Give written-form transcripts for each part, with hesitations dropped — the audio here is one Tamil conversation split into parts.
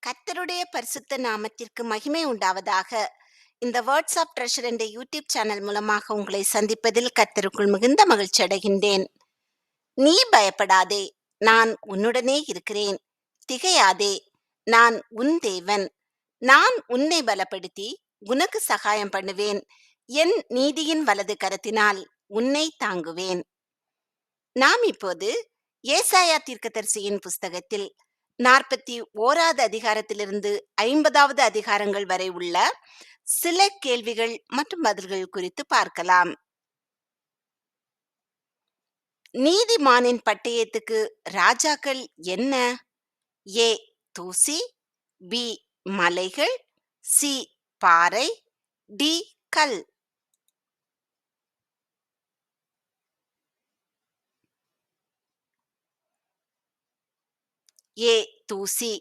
கர்த்தருடைய பரிசுத்த நாமத்திற்கு மகிமை உண்டாவதாக. இந்த வேர்ட்ஸ் ஆஃப் ட்ரெஷர் என்ற யூடியூப் சேனல் மூலமாக உங்களை சந்திப்பதில் கர்த்தருக்குள் மிகுந்த மகிழ்ச்சி அடைகின்றேன். நீ பயப்படாதே, நான் உன்னுடனே இருக்கிறேன். திகையாதே, நான் உன் தேவன். நான் உன்னை பலப்படுத்தி உனக்கு சகாயம் பண்ணுவேன். என் நீதியின் வலது கரத்தினால் உன்னை தாங்குவேன். நாம் இப்போது ஏசாயா தீர்க்கதரிசியின் புஸ்தகத்தில் 41வது அதிகாரத்திலிருந்து 50வது அதிகாரங்கள் வரை உள்ள சில கேள்விகள் மற்றும் பதில்கள் குறித்து பார்க்கலாம். நீதிமானின் பட்டயத்துக்கு ராஜாக்கள் என்ன? ஏ தூசி, பி மலைகள், சி பாறை, டி கல். ஏ தூசி.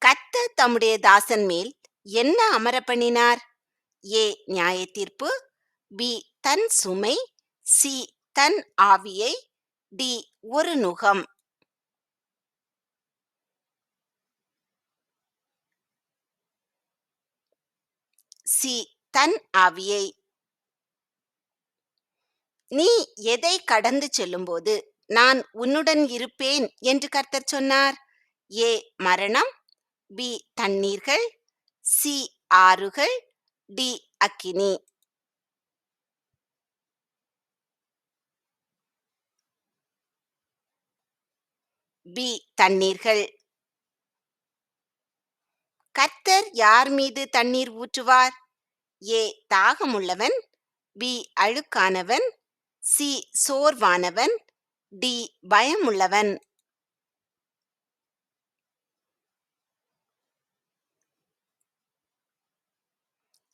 கர்த்தர் தம்முடைய தாசன் மேல் என்ன அமர பண்ணினார்? ஏ நியாய தீர்ப்பு, பி தன் சுமை, சி தன் ஆவியை, டி ஒரு நுகம். சி தன் ஆவியை. நீ எதை கடந்து செல்லும்போது நான் உன்னுடன் இருப்பேன் என்று கர்த்தர் சொன்னார்? ஏ மரணம், பி தண்ணீர்கள், சி ஆறுகள், டி அக்கினி. பி தண்ணீர்கள். கர்த்தர் யார் மீது தண்ணீர் ஊற்றுவார்? ஏ தாகமுள்ளவன், பி அழுக்கானவன், சி சோர்வானவன், டி பயமுள்ளவன்.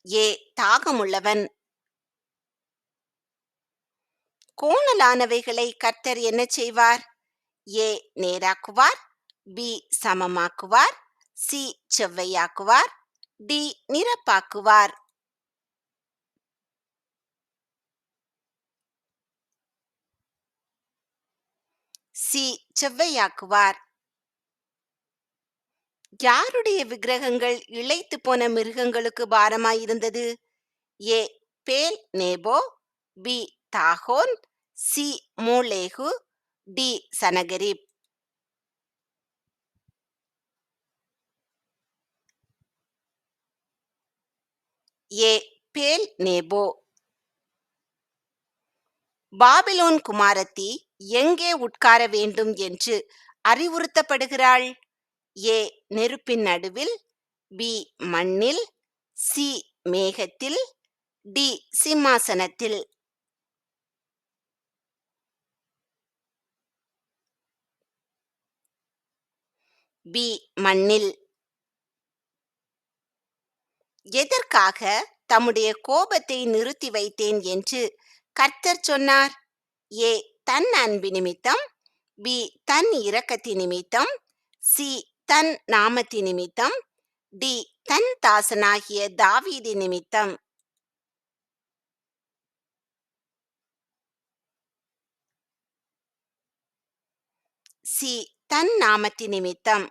ஏ தாகமுள்ளவன். கோணலானவைகளை கர்த்தர் என்ன செய்வார்? ஏ நேராக்குவார், பி சமமாக்குவார், சி செவ்வையாக்குவார், டி நிரப்பாக்குவார். சி செவ்வையாக்குவார். யாருடைய விக்கிரகங்கள் இளைத்து போன மிருகங்களுக்கு பாரமாயிருந்தது? ஏ பேல் நேபோ, பி தாகோன், சி மோலேகு, டி சனகரிப். ஏ பேல் நேபோ. பாபிலோன் குமாரத்தி எங்கே உட்கார வேண்டும் என்று அறிவுறுத்தப்படுகிறாள்? ஏ நெருப்பின் நடுவில், பி மண்ணில், சி மேகத்தில், டி சிம்மாசனத்தில். பி மண்ணில். எதற்காக தம்முடைய கோபத்தை நிறுத்தி வைத்தேன் என்று கர்த்தர் சொன்னார்? ஏ தன் அன்பு நிமித்தம், பி தன் இரக்கத்தின் நிமித்தம், சி தன் நாமத்தின் நிமித்தம், டி தன் தாசனாகிய தாவீது நிமித்தம். சி தன் நாமத்தின் நிமித்தம்.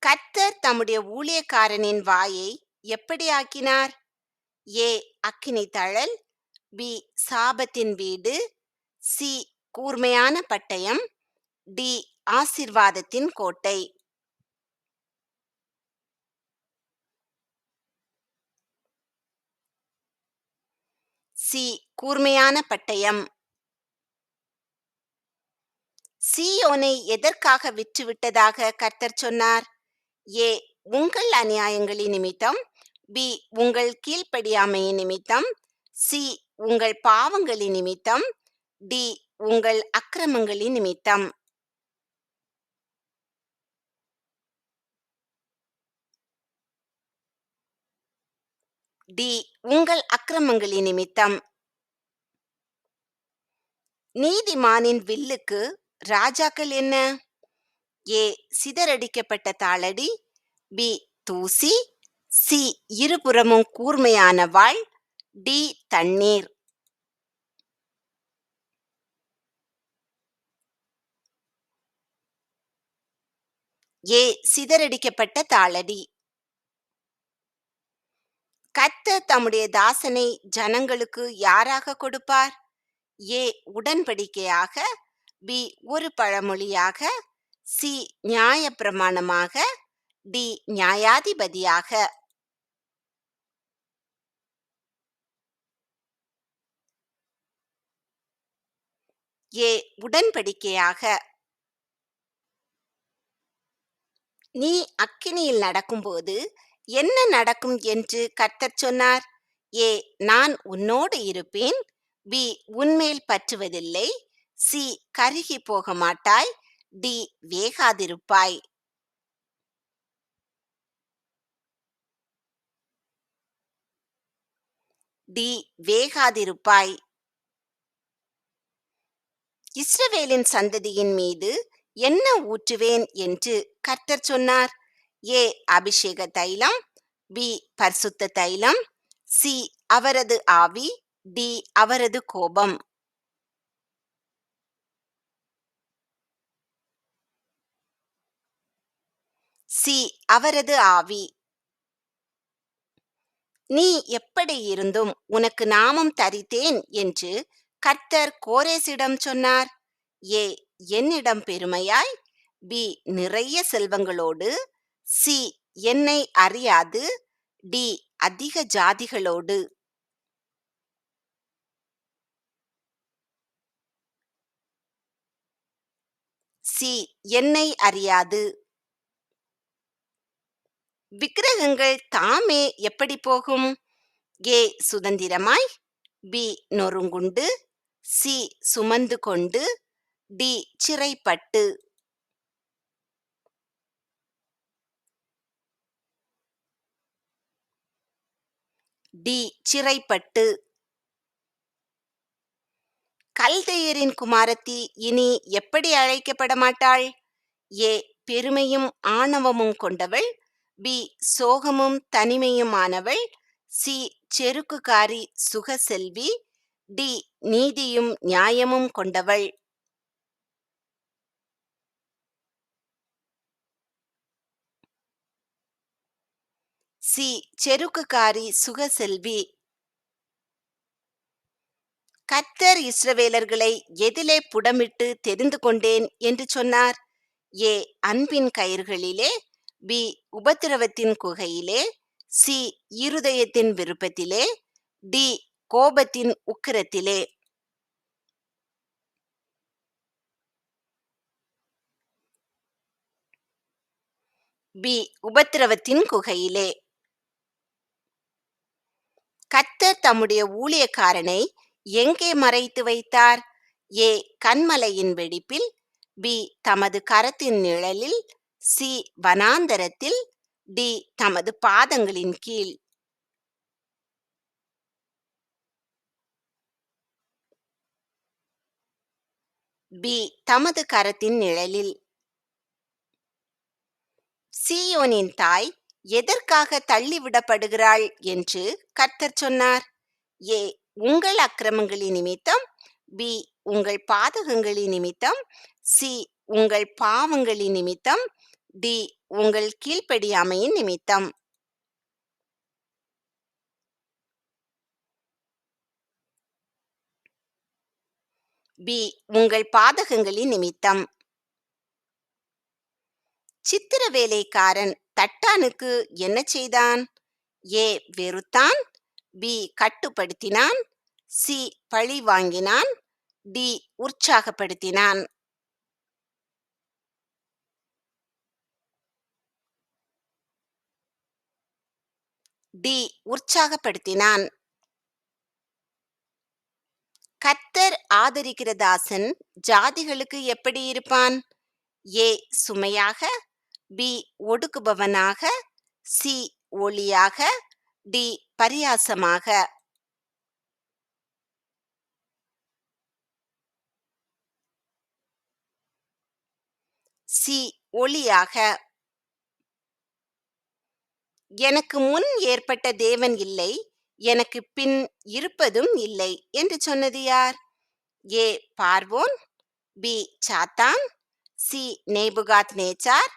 கர்த்தர் தம்முடைய ஊழியக்காரனின் வாயை எப்படி ஆக்கினார்? ஏ அக்கினி தழல், பி சாபத்தின் வீடு, சி கூர்மையான பட்டயம், டி ஆசீர்வாதத்தின் கோட்டை. சி கூர்மையான பட்டயம். சீயோனை எதற்காக விற்றுவிட்டதாக கர்த்தர் சொன்னார்? ஏ உங்கள் அநியாயங்களின் நிமித்தம், பி உங்கள் கீழ்ப்படியாமையின் நிமித்தம், சி உங்கள் பாவங்களின் நிமித்தம், டி உங்கள் அக்கிரமங்களின் நிமித்தம். டி உங்கள் அக்கிரமங்களின் நிமித்தம். நீதிமானின் வில்லுக்கு ராஜாக்கள் என்ன? ஏ சிதறடிக்கப்பட்ட தாளடி, பி தூசி, சி இருபுறமும் கூர்மையான வாள், டி தண்ணீர். ஏ சிதறடிக்கப்பட்ட தாளடி. கர்த்தர் தம்முடைய தாசனை ஜனங்களுக்கு யாராக கொடுப்பார்? ஏ உடன்படிக்கையாக, பி ஒரு பழமொழியாக, சி நியாயப்பிரமாணமாக, டி நியாயாதிபதியாக. ஏ உடன்படிக்கையாக. நீ அக்கினியில் நடக்கும்போது என்ன நடக்கும் என்று கர்த்தர் சொன்னார்? ஏ நான் உன்னோடு இருப்பேன், பி உன்மேல் பற்றுவதில்லை, சி கருகி போக மாட்டாய், டி வேகாதிருப்பாய். டி வேகாதிருப்பாய். இஸ்ரவேலின் சந்ததியின் மீது என்ன ஊற்றுவேன் என்று கர்த்தர் சொன்னார்? ஏ அபிஷேக தைலம், பி பரிசுத்த தைலம், சி அவரது ஆவி, டி அவரது கோபம். சி அவரது ஆவி. நீ எப்படி இருந்தும் உனக்கு நாமம் தரித்தேன் என்று கர்த்தர் கோரேசிடம் சொன்னார். ஏ என்னிடம் பெருமையாய், பி நிறைய செல்வங்களோடு, சி என்னை அறியாது, டி அதிக ஜாதிகளோடு. சி என்னை அறியாது. விக்கிரகங்கள் தாமே எப்படி போகும்? ஏ சுதந்திரமாய், பி நொறுங்குண்டு, சி சுமந்து கொண்டு, டி சிறைப்பட்டு. டி சிறைப்பட்டு. கல்தேயரின் குமாரத்தி இனி எப்படி அழைக்கப்பட மாட்டாள்? ஏ பெருமையும் ஆணவமும் கொண்டவள், பி சோகமும் தனிமையுமானவள், சி செருக்குக்காரி சுகசெல்வி, டி நீதியும் நியாயமும் கொண்டவள். சி செருக்குக்காரி சுகசெல்வி. கர்த்தர் இஸ்ரவேலர்களை எதிலே புடமிட்டு தெரிந்து கொண்டேன் என்று சொன்னார்? ஏ அன்பின் கயிர்களிலே, பி உபத்திரவத்தின் குகையிலே, சி இருதயத்தின் விருப்பத்திலே, டி கோபத்தின் உக்கிரத்திலே. பி உபத்திரவத்தின் குகையிலே. கர்த்தர் தம்முடைய ஊழியக்காரனை எங்கே மறைத்து வைத்தார்? ஏ கன்மலையின் வெடிப்பில், பி தமது கரத்தின் நிழலில், சி வனாந்தரத்தில், டி தமது பாதங்களின் கீழ். பி தமது கரத்தின் நிழலில். சீயோனின் தாய் எதற்காக தள்ளிவிடப்படுகிறாள் என்று கர்த்தர் சொன்னார்? ஏ உங்கள் அக்கிரமங்களின் நிமித்தம், பி உங்கள் பாதகங்களின் நிமித்தம், சி உங்கள் பாவங்களின் நிமித்தம், டி உங்கள் கீழ்ப்படியாமையின் நிமித்தம். பி உங்கள் பாதகங்களின் நிமித்தம். சித்திர வேலைக்காரன் தட்டானுக்கு என்ன செய்தான்? ஏ வெறுத்தான், பி கட்டுப்படுத்தினான், சி பழி வாங்கினான், டி உற்சாகப்படுத்தினான். டி உற்சாகப்படுத்தினான். கர்த்தர் ஆதரிக்கிற தாசன் ஜாதிகளுக்கு எப்படி இருப்பான்? ஏ சுமையாக, பி ஒடுக்குபவனாக, சி ஒளியாக, டி பரியாசமாக. சி ஒளியாக. எனக்கு முன் ஏற்பட்ட தேவன் இல்லை, எனக்கு பின் இருப்பதும் இல்லை என்று சொன்னது யார்? ஏ பார்வோன், பி சாத்தான், சி நேபுகாத் நேச்சார்,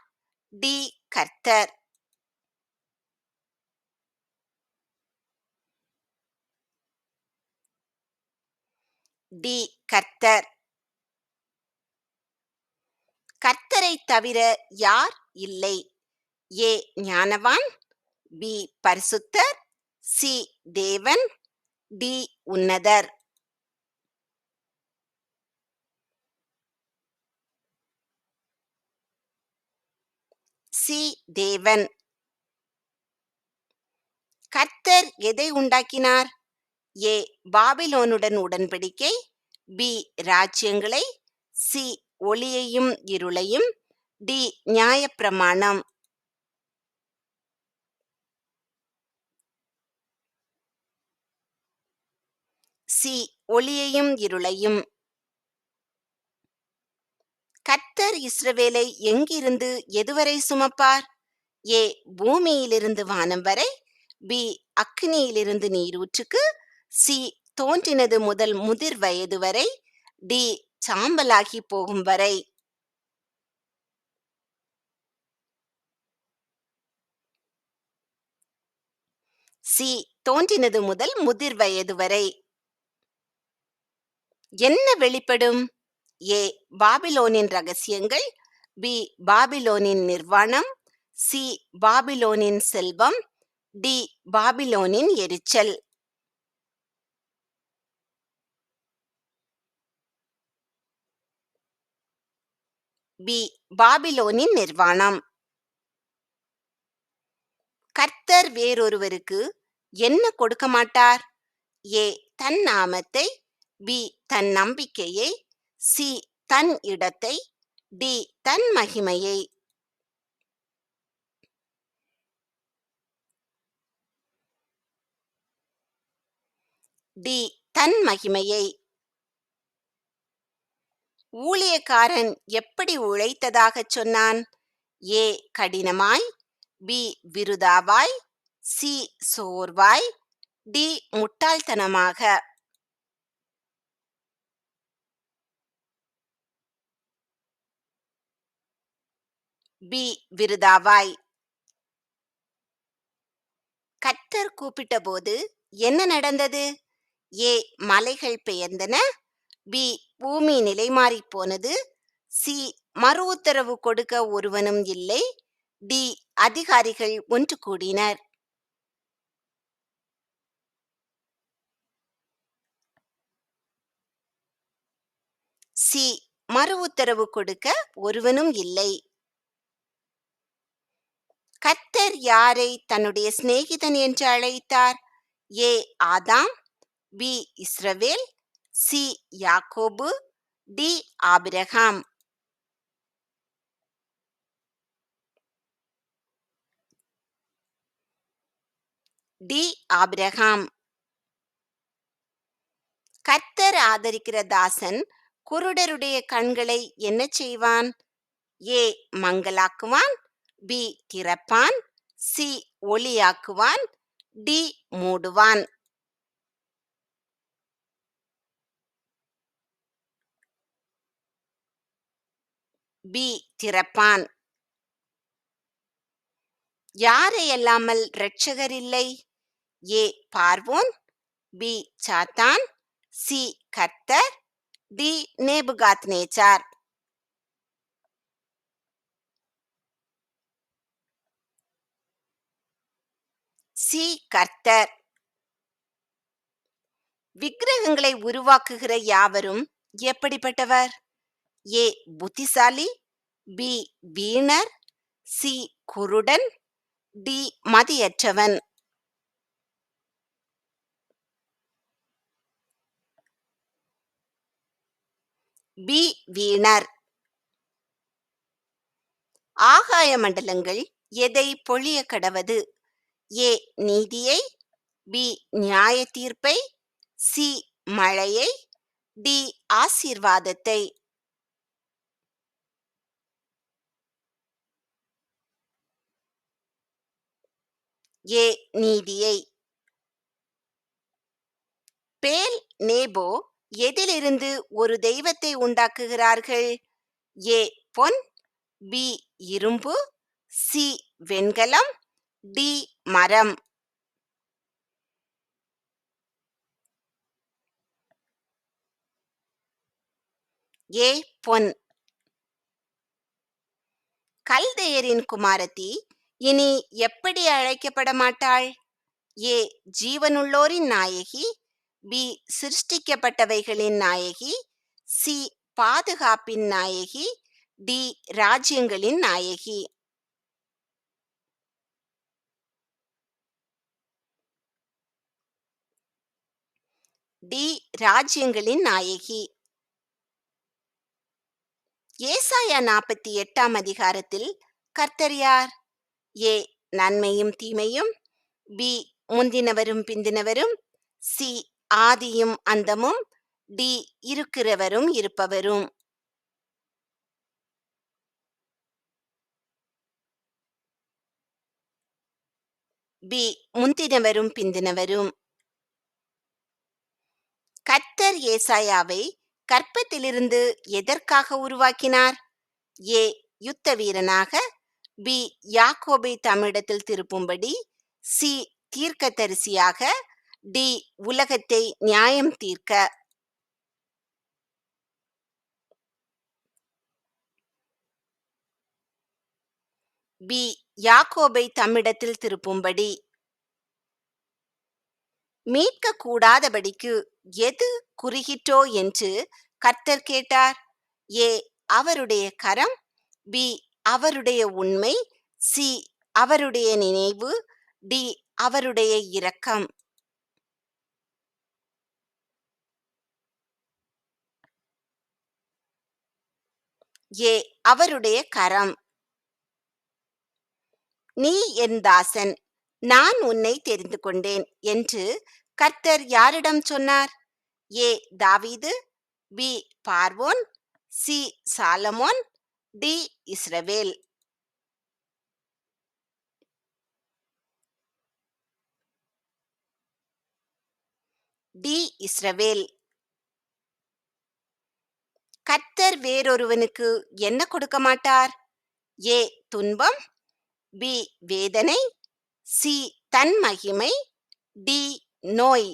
டி கர்த்தர். டி கர்த்தர். கர்த்தரைத் தவிர யார் இல்லை? ஏ ஞானவான், பி பரிசுத்தர், சி தேவன், டி உன்னதர். சி தேவன். கர்த்தர் எதை உண்டாக்கினார்? ஏ பாபிலோனுடன் உடன்படிக்கை, பி ராஜ்யங்களை, சி ஒளியையும் இருளையும், டி நியாயப்பிரமாணம். சி ஒளியையும் இருளையும். கர்த்தர் இஸ்ரவேலை எங்கிருந்து எதுவரை சுமப்பார்? ஏ பூமியிலிருந்து வானம் வரை, பி அக்கினியிலிருந்து நீரூற்றுக்கு, சி தோன்றினது முதல் முதிர் வயது வரை, டி சாம்பலாகி போகும் வரை. சி தோன்றினது முதல் முதிர் வயது வரை. என்ன வெளிப்படும்? ஏ பாபிலோனின் ரகசியங்கள், பி பாபிலோனின் நிர்வாணம், சி பாபிலோனின் செல்வம், டி பாபிலோனின் எரிச்சல். பி பாபிலோனின் நிர்வாணம். கர்த்தர் வேறொருவருக்கு என்ன கொடுக்க மாட்டார்? ஏ தன் நாமத்தை, பி தன் நம்பிக்கையை, சி தன் இடத்தை, டி தன் மகிமையை. டி தன் மகிமையை. ஊழியக்காரன் எப்படி உழைத்ததாகச் சொன்னான்? ஏ கடினமாய், பி விருதாவாய், சி சோர்வாய், டி முட்டாள்தனமாக. பி விருதாவாய். கர்த்தர் கூப்பிட்டபோது என்ன நடந்தது? ஏ மலைகள் பெயர்ந்தன, பி பூமி நிலைமாறிப் போனது, சி மறு உத்தரவு கொடுக்க ஒருவனும் இல்லை, டி அதிகாரிகள் ஒன்று கூடினர். சி மறு உத்தரவு கொடுக்க ஒருவனும் இல்லை. கர்த்தர் யாரை தன்னுடைய சிநேகிதன் என்று அழைத்தார்? A Adam, B Israel, C யாக்கோபு, டி ஆபிரகாம். D Abraham. கர்த்தர் ஆதரிக்கிற தாசன் குருடருடைய கண்களை என்ன செய்வான்? ஏ மங்கலாக்குவான், பி திறப்பான், சி ஒளியாக்குவான், டி மூடுவான். பி திறப்பான். யாரை அல்லாமல் இரட்சகர் இல்லை? ஏ பார்வோன், பி சாத்தான், சி கர்த்தர், டி நேபுகாத்நேச்சார். சி கர்த்தர். விக்கிரகங்களை உருவாக்குகிற யாவரும் எப்படிப்பட்டவர்? ஏ புத்திசாலி, பி வீணர், சி குருடன், டி மதியற்றவன். பி வீணர். ஆகாய மண்டலங்கள் எதை பொழிய கடவது? ஏ நீதியை, பி நியாய தீர்ப்பை, சி மழையை, டி ஆசீர்வாதத்தை. ஏ நீதியை. பேல் நேபோ எதிலிருந்து ஒரு தெய்வத்தை உண்டாக்குகிறார்கள்? ஏ பொன், பி இரும்பு, சி வெண்கலம், டி மரம். ஏ பொன். கல்தேயரின் குமாரத்தி இனி எப்படி அழைக்கப்பட மாட்டாள்? ஏ ஜீவனுள்ளோரின் நாயகி, பி சிருஷ்டிக்கப்பட்டவைகளின் நாயகி, சி பாதுகாப்பின் நாயகி, டி ராஜ்யங்களின் நாயகி. டி ராஜ்யங்களின் நாயகி. ஏசாயா 48ஆம் அதிகாரத்தில் கர்த்தர் யார்? ஏ நன்மையும் தீமையும், பி முந்தினவரும் பிந்தினவரும், சி ஆதியும் அந்தமும், டி இருக்கிறவரும் இருப்பவரும். பி முந்தினவரும் பிந்தினவரும். கர்த்தர் ஏசாயாவை கர்ப்பத்திலிருந்து எதற்காக உருவாக்கினார்? ஏ யுத்த வீரனாக, பி யாக்கோபை தம்மிடத்தில் திருப்பும்படி, சி தீர்க்கதரிசியாக, டி உலகத்தை நியாயம் தீர்க்க. பி யாக்கோபை தம்மிடத்தில் திருப்பும்படி. மீட்க கூடாதபடிக்கு எது குறுகிற்றோ என்று கர்த்தர் கேட்டார். ஏ அவருடைய கரம், பி அவருடைய உண்மை, சி அவருடைய நினைவு, டி அவருடைய இரக்கம். ஏ அவருடைய கரம். நீ என் தாசன், நான் உன்னை தெரிந்து கொண்டேன் என்று கர்த்தர் யாரிடம் சொன்னார்? ஏ தாவீது, பி பார்வோன், சி சாலமோன், டி இஸ்ரவேல். டி இஸ்ரவேல். கர்த்தர் வேறொருவனுக்கு என்ன கொடுக்க மாட்டார்? ஏ துன்பம், பி வேதனை, சி தன் மகிமை, டி நோய்.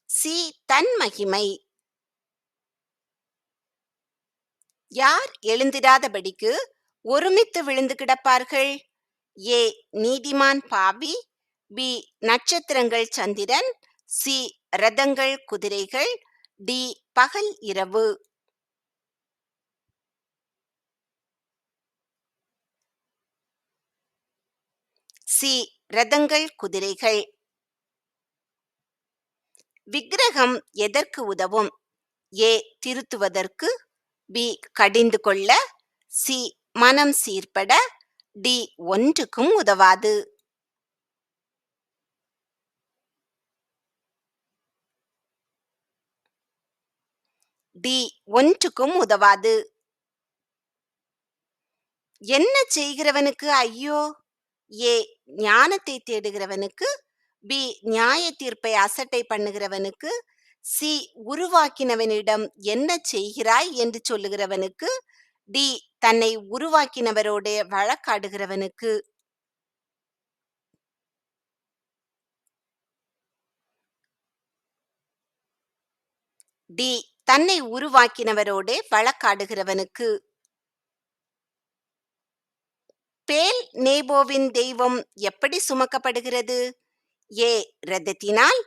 சி தன் மகிமை. யார் எழுந்திராதபடிக்கு ஒருமித்து விழுந்து கிடப்பார்கள்? ஏ நீதிமான் பாவி, பி நட்சத்திரங்கள் சந்திரன், சி ரதங்கள் குதிரைகள், டி பகல் இரவு. சி ரதங்கள் குதிரைகள். விக்கிரகம் எதற்கு உதவும்? ஏ திருத்துவதற்கு, பி கடிந்து கொள்ள, சி மனம் சீர்பட, டி ஒன்றுக்கும் உதவாது. டி ஒன்றுக்கும் உதவாது. என்ன செய்கிறவனுக்கு ஐயோ? ஏ ஞானத்தை தேடுகிறவனுக்கு, பி நியாய தீர்ப்பை அசட்டை பண்ணுகிறவனுக்கு, சி உருவாக்கினவனிடம் என்ன செய்கிறாய் என்று சொல்லுகிறவனுக்கு, டி தன்னை உருவாக்கினவரோட வழக்காடுகிறவனுக்கு. டி தன்னை உருவாக்கினவரோட வழக்காடுகிறவனுக்கு. பேல் நேபோவின் தெய்வம் எப்படி சுமக்கப்படுகிறது? ஏ இரதத்தினால்,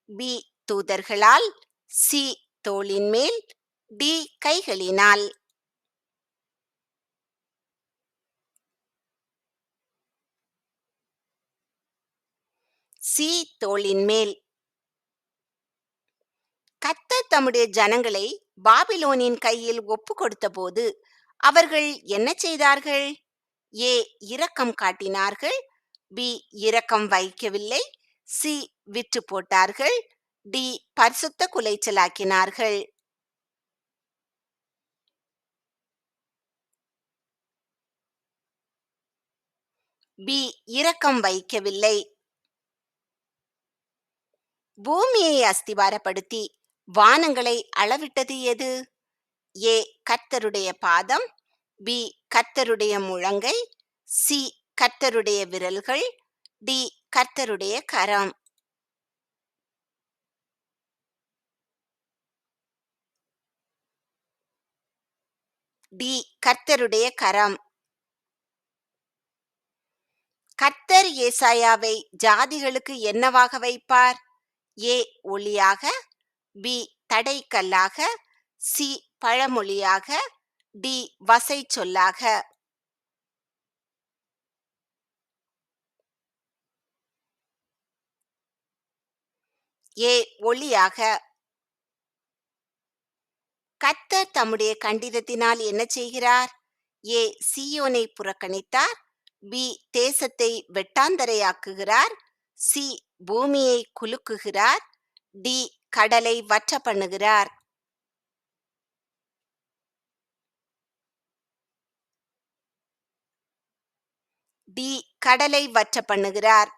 பி தூதர்களால், சி தோளின் மேல், டி கைகளினால். சி தோளின் மேல். கர்த்தர் தம்முடைய ஜனங்களை பாபிலோனின் கையில் ஒப்பு கொடுத்த போது அவர்கள் என்ன செய்தார்கள்? ஏ இரக்கம் காட்டினார்கள், பி இரக்கம் வைக்கவில்லை, சி விற்று போட்டார்கள், டி பரிசுத்த குலைச்சலாக்கினார்கள். பி இரக்கம் வைக்கவில்லை. பூமியை அஸ்திவாரப்படுத்தி வானங்களை அளவிட்டது எது? ஏ கர்த்தருடைய பாதம், பி கர்த்தருடைய முழங்கை, சி கர்த்தருடைய விரல்கள், டி கர்த்தருடைய கரம். டி கர்த்தருடைய கரம். கர்த்தர் ஏசாயாவை ஜாதிகளுக்கு என்னவாக வைப்பார்? ஏ ஒளியாக, பி தடைக்கல்லாக, சி பழமொழியாக, டி வசை சொல்லாக. ஏ ஒளியாக. கர்த்தர் தம்முடைய கண்டிதத்தினால் என்ன செய்கிறார்? ஏ சீயோனை புறக்கணித்தார், பி தேசத்தை வெட்டாந்தரையாக்குகிறார், சி பூமியை குலுக்குகிறார், டி கடலை வற்ற பண்ணுகிறார். டி கடலை வற்ற பண்ணுகிறார்.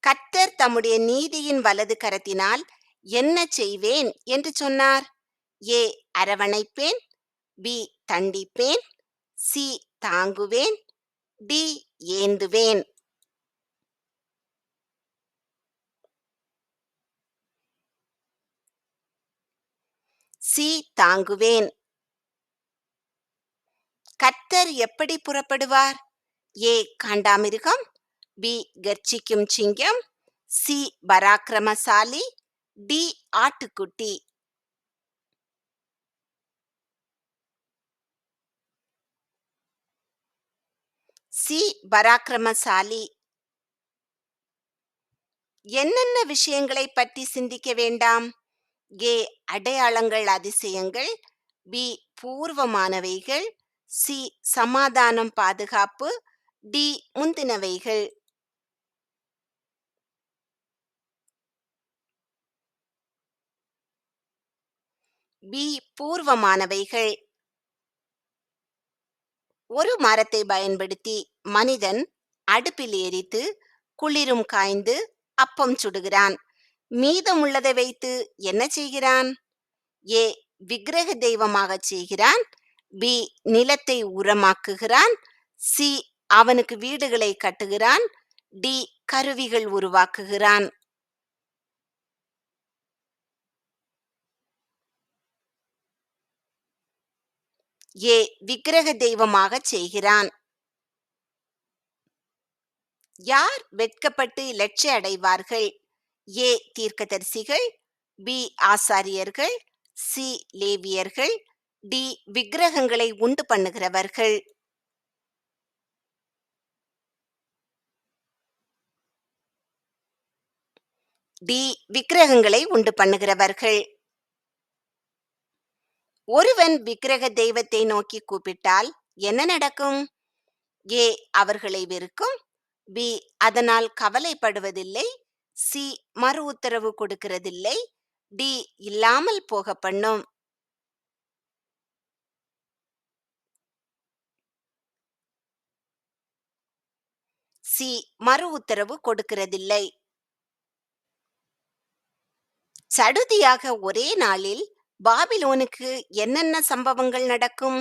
கர்த்தர் தம்முடைய நீதியின் வலது கரத்தினால் என்ன செய்வேன் என்று சொன்னார்? ஏ அரவணைப்பேன், பி தண்டிப்பேன், சி தாங்குவேன், டி ஏந்துவேன். சி தாங்குவேன். கர்த்தர் எப்படி புறப்படுவார்? ஏ காண்டாமிருகம், பி கர்ச்சிக்கும் சிங்கம், சி பராக்கிரமசாலி, டி ஆட்டுக்குட்டி. சி பராக்கிரமசாலி. என்னென்ன விஷயங்களை பற்றி சிந்திக்க வேண்டாம்? ஏ அடையாளங்கள் அதிசயங்கள், பி பூர்வமானவைகள், சி சமாதானம் பாதுகாப்பு, டி முந்தினவைகள். பி பூர்வமானவைகள். ஒரு மரத்தை பயன்படுத்தி மனிதன் அடுப்பில் எரித்து குளிரும் காய்ந்து அப்பம் சுடுகிறான். மீதமுள்ளதை வைத்து என்ன செய்கிறான்? ஏ விக்கிரக தெய்வமாக செய்கிறான், பி நிலத்தை உரமாக்குகிறான், சி அவனுக்கு வீடுகளை கட்டுகிறான், டி கருவிகள் உருவாக்குகிறான். ஏ விக்கிரக தெய்வமாக செய்கிறான். யார் வெட்கப்பட்டு இலட்சை அடைவார்கள்? ஏ தீர்க்கதரிசிகள், பி ஆசாரியர்கள், சி லேவியர்கள், டி விக்கிரகங்களை உண்டு பண்ணுகிறவர்கள். டி விக்கிரகங்களை உண்டு பண்ணுகிறவர்கள். ஒருவன் விக்கிரக தெய்வத்தை நோக்கி கூப்பிட்டால் என்ன நடக்கும்? ஏ அவர்களை வெறுக்கும், பி அதனால் கவலைப்படுவதில்லை, சி மறு உத்தரவு கொடுக்கிறதில்லை, டி இல்லாமல் போக பண்ணும். சி மறு உத்தரவு கொடுக்கிறதில்லை. சடுதியாக ஒரே நாளில் பாபிலோனுக்கு என்னென்ன சம்பவங்கள் நடக்கும்?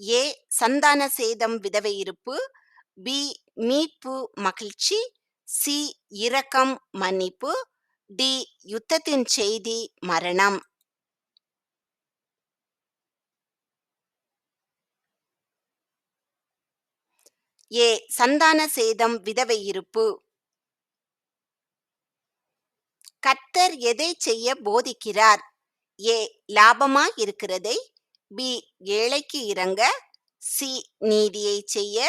ஏ சந்தான சேதம் விதவை இருப்பு, பி மீட்பு மகிழ்ச்சி, சி இரக்கம் மன்னிப்பு, டி யுத்தத்தின் செய்தி மரணம். ஏ சந்தான சேதம் விதவை இருப்பு. கர்த்தர் எதை செய்ய போதிக்கிறார்? ஏ லாபமாய் இருக்கிறதை, பி ஏழைக்கு இறங்க, சி நீதியை செய்ய,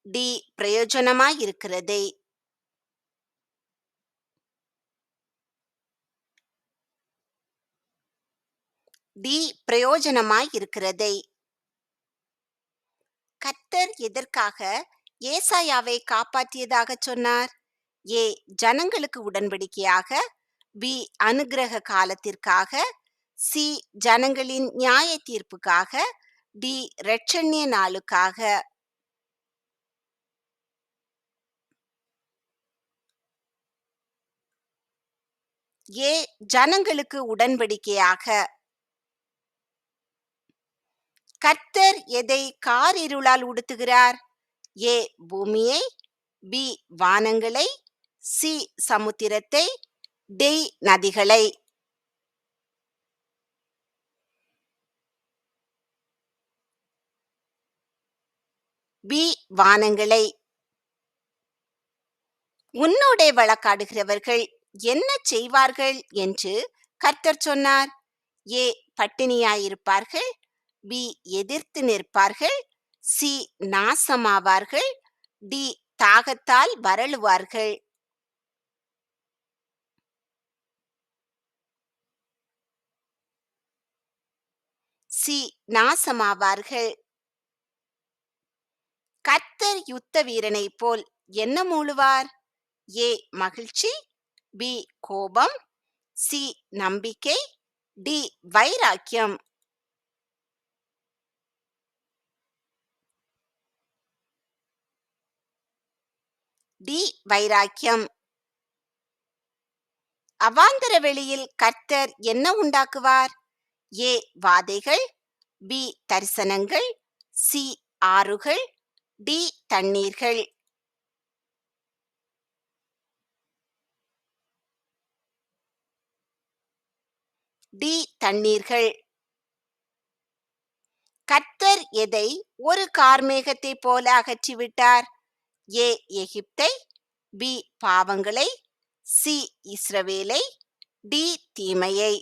டி பிரயோஜனமாய் இருக்கிறதை. டி பிரயோஜனமாய் இருக்கிறதை. கர்த்தர் எதற்காக ஏசாயாவை காப்பாற்றியதாக சொன்னார்? ஏ ஜனங்களுக்கு உடன்படிக்கையாக, பி அனுக்கிரக காலத்திற்காக, சி ஜனங்களின் நியாய தீர்ப்புக்காக, டி இரட்சண்ய நாளுக்காக. ஏ ஜனங்களுக்கு உடன்படிக்கையாக. கர்த்தர் எதை காரிருளால் உடுத்துகிறார்? ஏ பூமியை, பி வானங்களை, சி சமுத்திரத்தை, டி நதிகளை. பி வானங்களை. உன்னோடே வழக்காடுகிறவர்கள் என்ன செய்வார்கள் என்று கர்த்தர் சொன்னார்? ஏ பட்டினியாயிருப்பார்கள், பி எதிர்த்து நிற்பார்கள், சி நாசமாவார்கள், டி தாகத்தால் வரலுவார்கள். சி நாசமாவார்கள். கர்த்தர் யுத்த வீரனைப் போல் என்ன மூளுவார்? ஏ மகிழ்ச்சி, பி கோபம், சி நம்பிக்கை, டி வைராக்கியம். டி வைராக்கியம். அவாந்தர வெளியில் கர்த்தர் என்ன உண்டாக்குவார்? ஏ வாதைகள், பி தரிசனங்கள், சி ஆறுகள், டி தண்ணீர்கள். டி தண்ணீர்கள். கர்த்தர் எதை ஒரு கார்மேகத்தை போல அகற்றிவிட்டார்? ஏ எகிப்தை, பி பாவங்களை, சி இஸ்ரவேலை, டி தீமையை.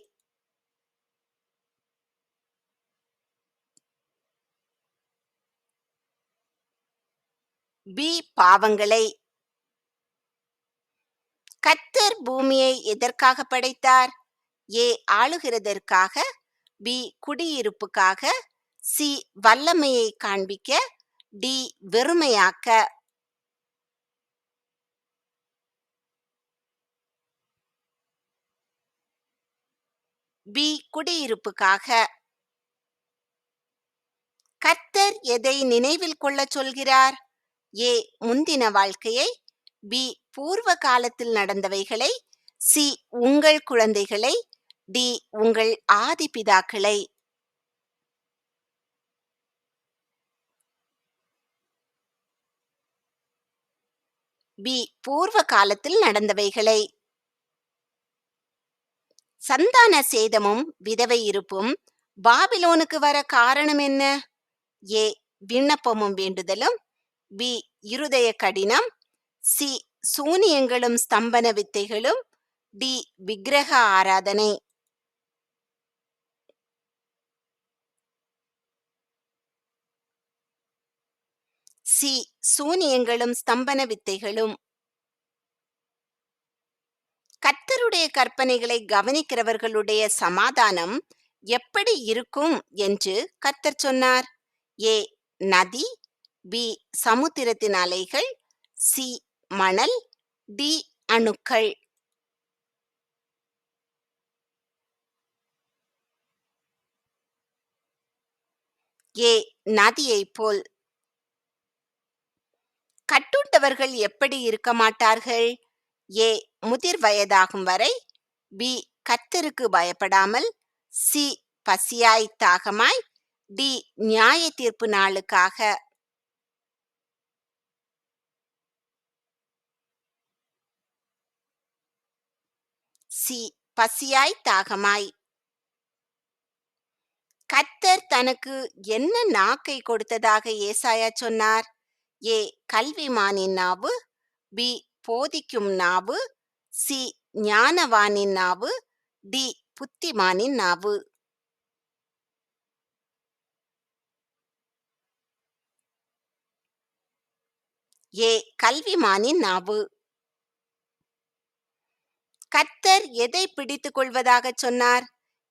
பி பாவங்களை. கர்த்தர் பூமியை எதற்காக படைத்தார்? ஏ ஆளுகிறதற்காக, பி குடியிருப்புக்காக, சி வல்லமையை காண்பிக்க, டி வெறுமையாக்க. பி குடியிருப்புக்காக. கர்த்தர் எதை நினைவில் கொள்ளச் சொல்கிறார்? ஏ முந்தின வாழ்க்கையை, பி பூர்வ காலத்தில் நடந்தவைகளை, சி உங்கள் குழந்தைகளை, டி உங்கள் ஆதி பிதாக்களை. பி பூர்வ காலத்தில் நடந்தவைகளை. சந்தான சேதமும் விதவை இருப்பும் பாபிலோனுக்கு வர காரணம் என்ன? ஏ விண்ணப்பமும் வேண்டுதலும், பி இருதய கடினம், சி சூனியங்களும் ஸ்தம்பன வித்தைகளும், டி விக்கிரக ஆராதனை. சி சூனியங்களும் ஸ்தம்பன வித்தைகளும். கர்த்தருடைய கற்பனைகளை கவனிக்கிறவர்களுடைய சமாதானம் எப்படி இருக்கும் என்று கர்த்தர் சொன்னார்? ஏ நதி, பி சமுத்திரத்தின் அலைகள், சி மணல், டி அணுக்கள். ஏ நதியைப் போல். கட்டுண்டவர்கள் எப்படி இருக்க மாட்டார்கள்? ஏ முதிர் வயதாகும் வரை, பி கர்த்தருக்கு பயப்படாமல், சி பசியாய் தாகமாய், டி நியாய தீர்ப்பு நாளுக்காக. சி பசியாய் தாகமாய். கர்த்தர் தனக்கு என்ன நாக்கை கொடுத்ததாக ஏசாயா சொன்னார்? ஏ கல்விமானின் நாவு, பி போதிக்கும் நாவு, சி ஞானவானின் நாவு, டி புத்திமானின் நாவு. ஏ கல்விமானின் நாவு. கர்த்தர் எதை பிடித்துக் கொள்வதாக சொன்னார்?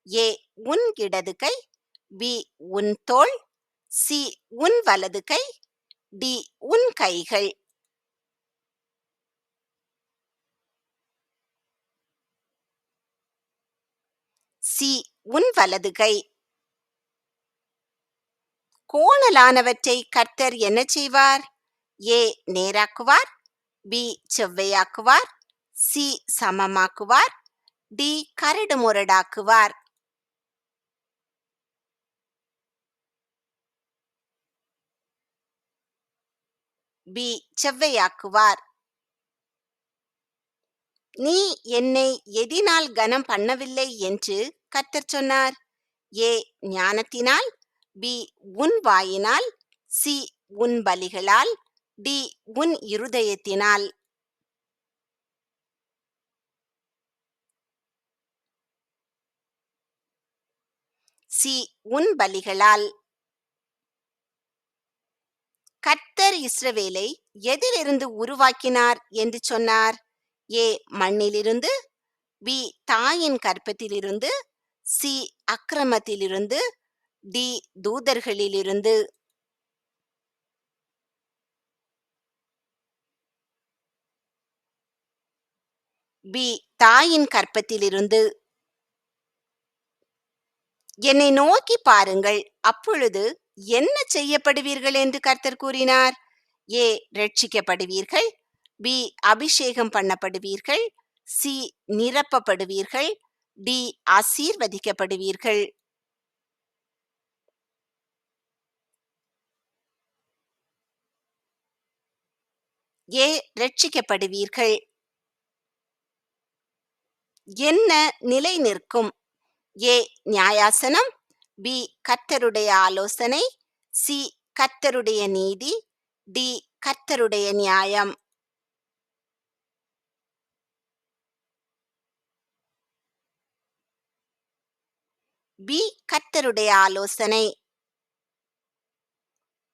ஏ உன் இடது கை, பி உன் தோள், சி உன் வலது கை, டி உன் கைகள். சி உன் வலது கை. கோணலானவற்றை கர்த்தர் என்ன செய்வார்? ஏ நேராக்குவார், பி செவ்வையாக்குவார், சி சமமாக்குவார், டி கரடு முரடாக்குவார். பி செவ்வையாக்குவார். நீ என்னை எதினால் கனம் பண்ணவில்லை என்று கர்த்தர் சொன்னார்? ஏ ஞானத்தினால், பி உன் வாயினால், சி உன் பலிகளால், டி உன் இருதயத்தினால். சி உன் பலிகளால். கர்த்தர் இஸ்ரவேலை எதிலிருந்து உருவாக்கினார் என்று சொன்னார்? ஏ மண்ணிலிருந்து, பி தாயின் கர்ப்பத்திலிருந்து, சி அக்கிரமத்திலிருந்து, டி தூதர்களிலிருந்து. பி தாயின் கர்ப்பத்திலிருந்து. என்னை நோக்கி பாருங்கள், அப்பொழுது என்ன செய்யப்படுவீர்கள் என்று கர்த்தர் கூறினார்? ஏ ரட்சிக்கப்படுவீர்கள், பி அபிஷேகம் பண்ணப்படுவீர்கள், சி நிரப்பப்படுவீர்கள், டி ஆசீர்வதிக்கப்படுவீர்கள். ஏ ரட்சிக்கப்படுவீர்கள். என்ன நிலை நிற்கும்? ஏ நியாயாசனம், பி கர்த்தருடைய ஆலோசனை, சி கர்த்தருடைய நீதி, டி கர்த்தருடைய நியாயம். பி கர்த்தருடைய ஆலோசனை.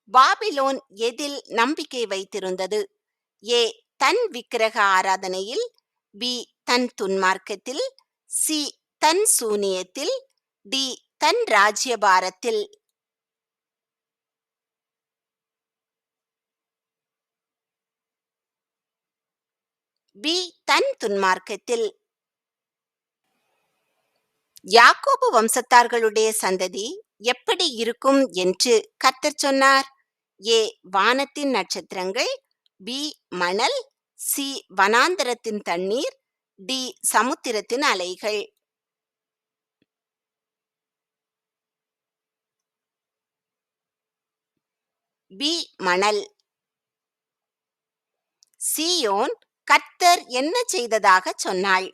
பாபிலோன் எதில் நம்பிக்கை வைத்திருந்தது? ஏ தன் விக்கிரக ஆராதனையில், பி தன் துன்மார்க்கத்தில், சி தன் சூனியத்தில், டி தன் ராஜ்யபாரத்தில். பி தன் துன்மார்க்கத்தில். யாக்கோபு வம்சத்தார்களுடைய சந்ததி எப்படி இருக்கும் என்று கர்த்தர் சொன்னார்? ஏ வானத்தின் நட்சத்திரங்கள், பி மணல், சி வனாந்தரத்தின் தண்ணீர், டி சமுத்திரத்தின் அலைகள். பி மணல். சீயோன் கர்த்தர் என்ன செய்ததாக சொன்னாள்?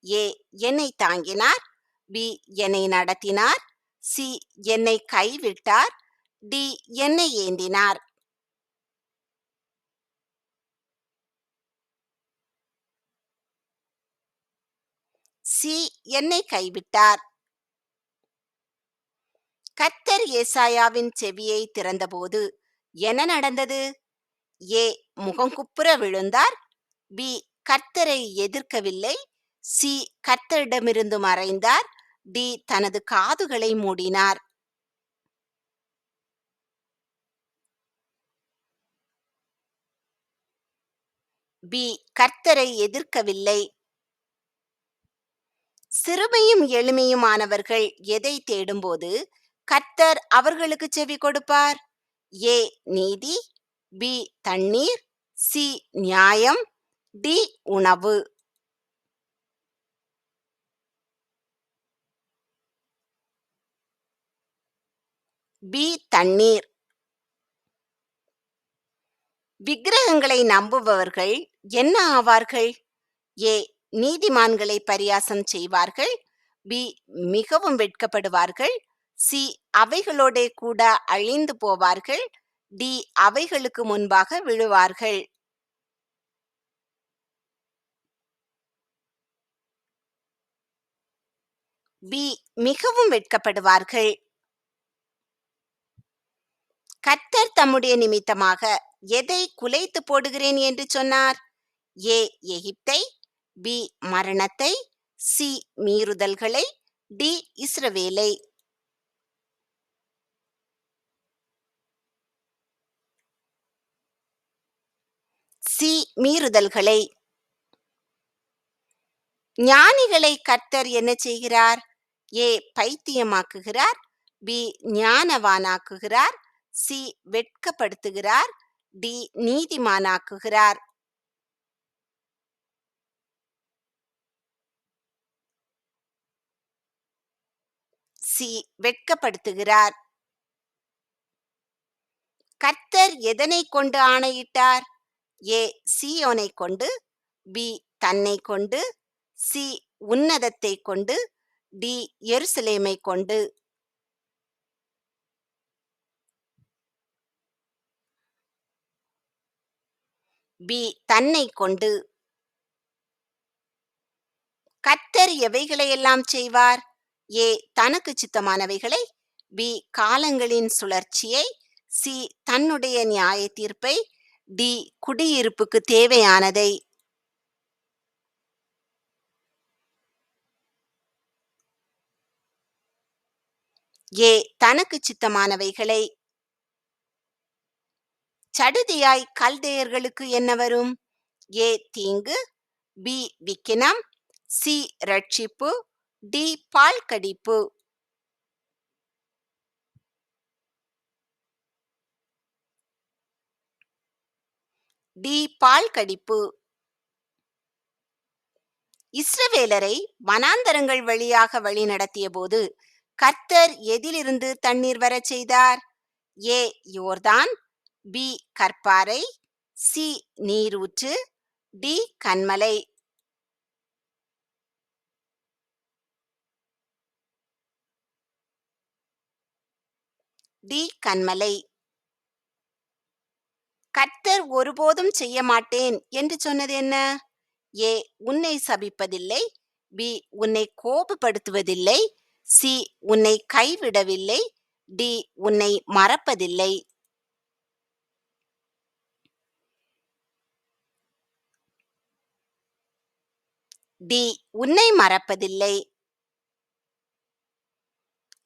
ஏ என்னை தாங்கினார், பி என்னை நடத்தினார், சி என்னை கைவிட்டார், டி என்னை ஏந்தினார். சி என்னை கைவிட்டார். கர்த்தர் ஏசாயாவின் செவியை திறந்தபோது என்ன நடந்தது? ஏ முகங்குப்புற விழுந்தார், பி கர்த்தரை எதிர்க்கவில்லை, சி கர்த்தரிடமிருந்து மறைந்தார், டி தனது காதுகளை மூடினார். பி கர்த்தரை எதிர்க்கவில்லை. சிறுமையும் எளிமையுமானவர்கள் எதை தேடும்போது கர்த்தர் அவர்களுக்கு செவி கொடுப்பார்? ஏ நீதி, பி தண்ணீர், சி நியாயம், டி உணவு. பி தண்ணீர். விக்கிரகங்களை நம்புபவர்கள் என்ன ஆவார்கள்? ஏ நீதிமான்களை பரியாசம் செய்வார்கள், பி மிகவும் வெட்கப்படுவார்கள், சி அவைகளோடே கூட அழிந்து போவார்கள், டி அவைகளுக்கு முன்பாக விழுவார்கள். பி மிகவும் வெட்கப்படுவார்கள். கர்த்தர் தம்முடைய நிமித்தமாக எதை குலைத்து போடுகிறேன் என்று சொன்னார்? ஏ எகிப்தை, பி மரணத்தை, சி மீறுதல்களை, டி இஸ்ரவேலை. சி மீறுதல்களை. ஞானிகளை கர்த்தர் என்ன செய்கிறார்? ஏ பைத்தியமாக்குகிறார், பி ஞானவானாக்குகிறார், சி வெட்கப்படுத்துகிறார், டி நீதிமானாக்குகிறார். சி வெட்கப்படுத்துகிறார். கர்த்தர் எதனை கொண்டு ஆணையிட்டார்? ஏ சீயோனை கொண்டு, பி தன்னை கொண்டு, சி உன்னதத்தை கொண்டு, டி எருசலேமை கொண்டு. பி தன்னை கொண்டு. கர்த்தர் எவைகளையெல்லாம் செய்வார்? ஏ தனக்கு சித்தமானவைகளை, பி காலங்களின் சுழற்சியை, சி தன்னுடைய நியாய தீர்ப்பை, டி குடியிருப்புக்கு தேவையானதை. ஏ தனக்கு சித்தமானவைகளை. சடுதியாய் கல்தேயர்களுக்கு என்ன வரும்? ஏ தீங்கு, பி விக்கினம், சி ரட்சிப்பு, டி பால் கடிப்பு. டி பால் கடிப்பு. இஸ்ரவேலரை வனாந்தரங்கள் வழியாக வழி நடத்திய போது கர்த்தர் எதிலிருந்து தண்ணீர் வரச் செய்தார்? ஏ யோர்தான், பி கற்பாரை, சி நீரூற்று, டி கன்மலை. டி கன்மலை. கர்த்தர் ஒருபோதும் செய்ய மாட்டேன் என்று சொன்னது என்ன? ஏ உன்னை சபிப்பதில்லை, பி உன்னை கோபப்படுத்துவதில்லை, சி உன்னை கைவிடவில்லை, டி உன்னை மறப்பதில்லை. டி உன்னை மறப்பதில்லை.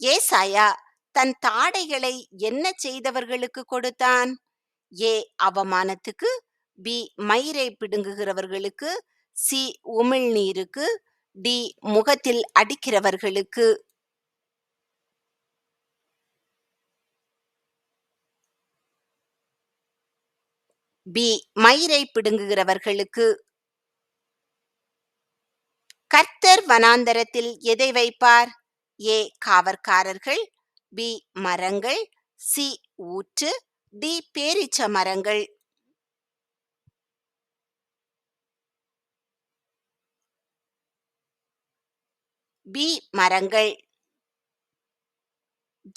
ஏசாயா தன் தாடைகளை என்ன செய்தவர்களுக்கு கொடுத்தான்? ஏ அவமானத்துக்கு, பி மயிரை பிடுங்குகிறவர்களுக்கு, சி உமிழ்நீருக்கு, டி முகத்தில் அடிக்கிறவர்களுக்கு. பி மயிரை பிடுங்குகிறவர்களுக்கு. கர்த்தர் வனாந்தரத்தில் எதை வைப்பார்? ஏ காவற்காரர்கள், பி மரங்கள், சி ஊற்று, டி பேரீச்ச மரங்கள். பி மரங்கள்.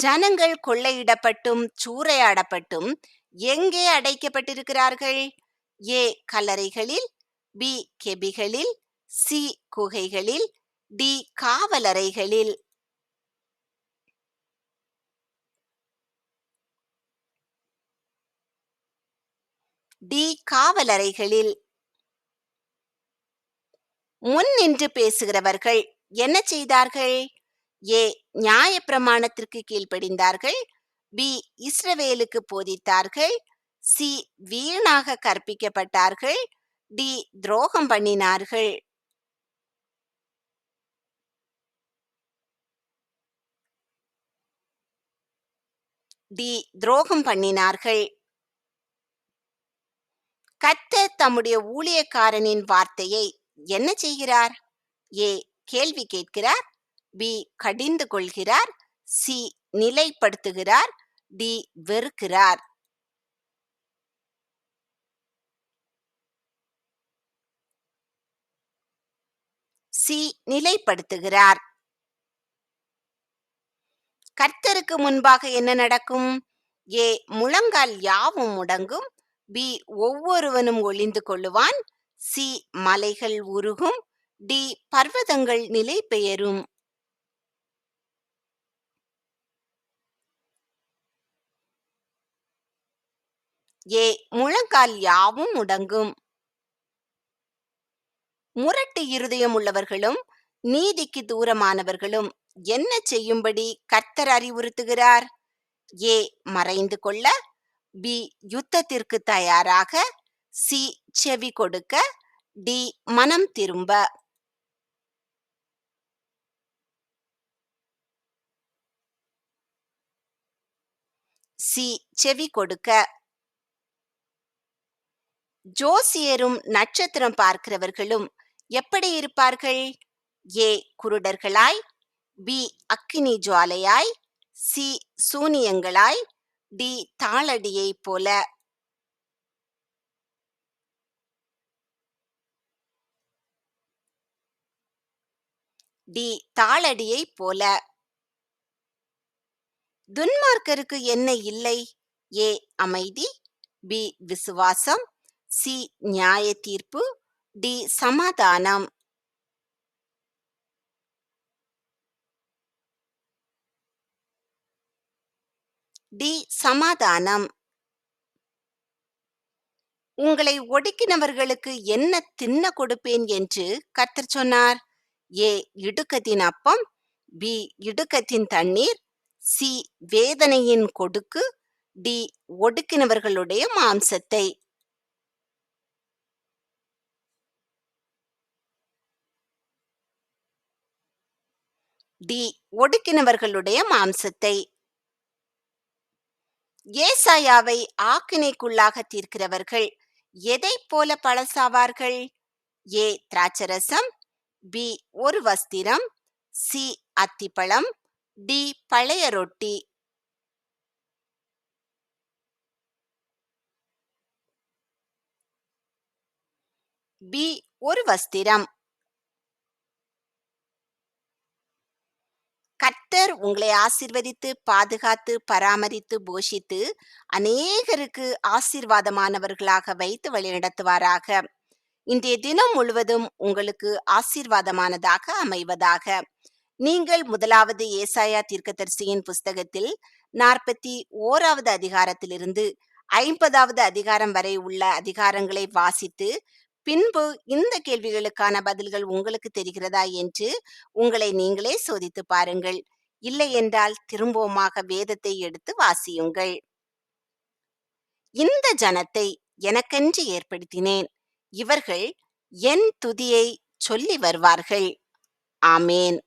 ஜனங்கள் கொள்ளையிடப்பட்டும் சூறையாடப்பட்டும் எங்கே அடைக்கப்பட்டிருக்கிறார்கள்? ஏ கல்லறைகளில், பி கெபிகளில், சி குகைகளில், டி காவலறைகளில். டி காவலறைகளில். முன் நின்று பேசுகிறவர்கள் என்ன செய்தார்கள்? ஏ நியாயப்பிரமாணத்திற்கு கீழ்ப்படிந்தார்கள், பி இஸ்ரவேலுக்கு போதித்தார்கள், சி வீணாக கற்பிக்கப்பட்டார்கள், டி துரோகம் பண்ணினார்கள். டி துரோகம் பண்ணினார்கள். கர்த்தர் தம்முடைய ஊழியக்காரனின் வார்த்தையை என்ன செய்கிறார்? ஏ கேள்வி கேட்கிறார், பி கடிந்து கொள்கிறார், சி நிலைப்படுத்துகிறார், டி வெறுக்கிறார். சி நிலைப்படுத்துகிறார். கர்த்தருக்கு முன்பாக என்ன நடக்கும்? ஏ முழங்கால் யாவும் முடங்கும், பி ஒவ்வொருவனும் ஒளிந்து கொள்ளுவான், சி மலைகள் உருகும், டி பர்வதங்கள் நிலை பெயரும். ஏ முழங்கால் யாவும் முடங்கும். முரட்டு இருதயம் உள்ளவர்களும் நீதிக்கு தூரமானவர்களும் என்ன செய்யும்படி கர்த்தர் அறிவுறுத்துகிறார்? ஏ மறைந்து கொள்ள, பி யுத்தத்திற்கு தயாராக, சி செவி கொடுக்க, டி மனம் திரும்ப. சி செவி கொடுக்க. ஜோசியரும் நட்சத்திரம் பார்க்கிறவர்களும் எப்படி இருப்பார்கள்? ஏ குருடர்களாய், பி. அக்கினி ஜுவாலையாய், சி. சூனியங்களாய், டி. தாளடியைப் போல. டி. தாளடியைப் போல. துன்மார்க்கருக்கு என்ன இல்லை? ஏ. அமைதி, பி. விசுவாசம், சி. நியாய தீர்ப்பு, டி. சமாதானம். டி. சமாதானம். உங்களை ஒடுக்கினவர்களுக்கு என்ன தின்ன கொடுப்பேன் என்று கர்த்தர் சொன்னார்? ஏ. இடுக்கத்தின் அப்பம், பி. இடுக்கத்தின் தண்ணீர், சி. வேதனையின் கொடுக்கு, டி. ஒடுக்கினவர்களுடைய மாம்சத்தை. டி. ஒடுக்கினவர்களுடைய மாம்சத்தை. ஏசாயாவை ஆக்கினைக்குள்ளாக தீர்க்கிறவர்கள் எதைப் போல பழசாவார்கள்? ஏ. திராட்சரசம், பி. ஒரு வஸ்திரம், சி. அத்திப்பழம், டி. பழைய ரொட்டி. பி. ஒரு வஸ்திரம். கர்த்தர் உங்களை ஆசீர்வதித்து பாதுகாத்து பராமரித்து போஷித்து அநேகருக்கு ஆசீர்வாதமானவர்களாக வைத்து வழிநடத்துவாராக. இன்றைய தினம் முழுவதும் உங்களுக்கு ஆசீர்வாதமானதாக அமைவதாக. நீங்கள் முதலாவது ஏசாயா தீர்க்கதரிசியின் புஸ்தகத்தில் 41வது அதிகாரத்திலிருந்து 50வது அதிகாரம் வரை உள்ள அதிகாரங்களை வாசித்து பின்பு இந்த கேள்விகளுக்கான பதில்கள் உங்களுக்கு தெரிகிறதா என்று உங்களை நீங்களே சோதித்து பாருங்கள். இல்லை என்றால் திரும்பவுமாக வேதத்தை எடுத்து வாசியுங்கள். இந்த ஜனத்தை எனக்கென்று ஏற்படுத்தினேன், இவர்கள் என் துதியை சொல்லி வருவார்கள். ஆமேன்.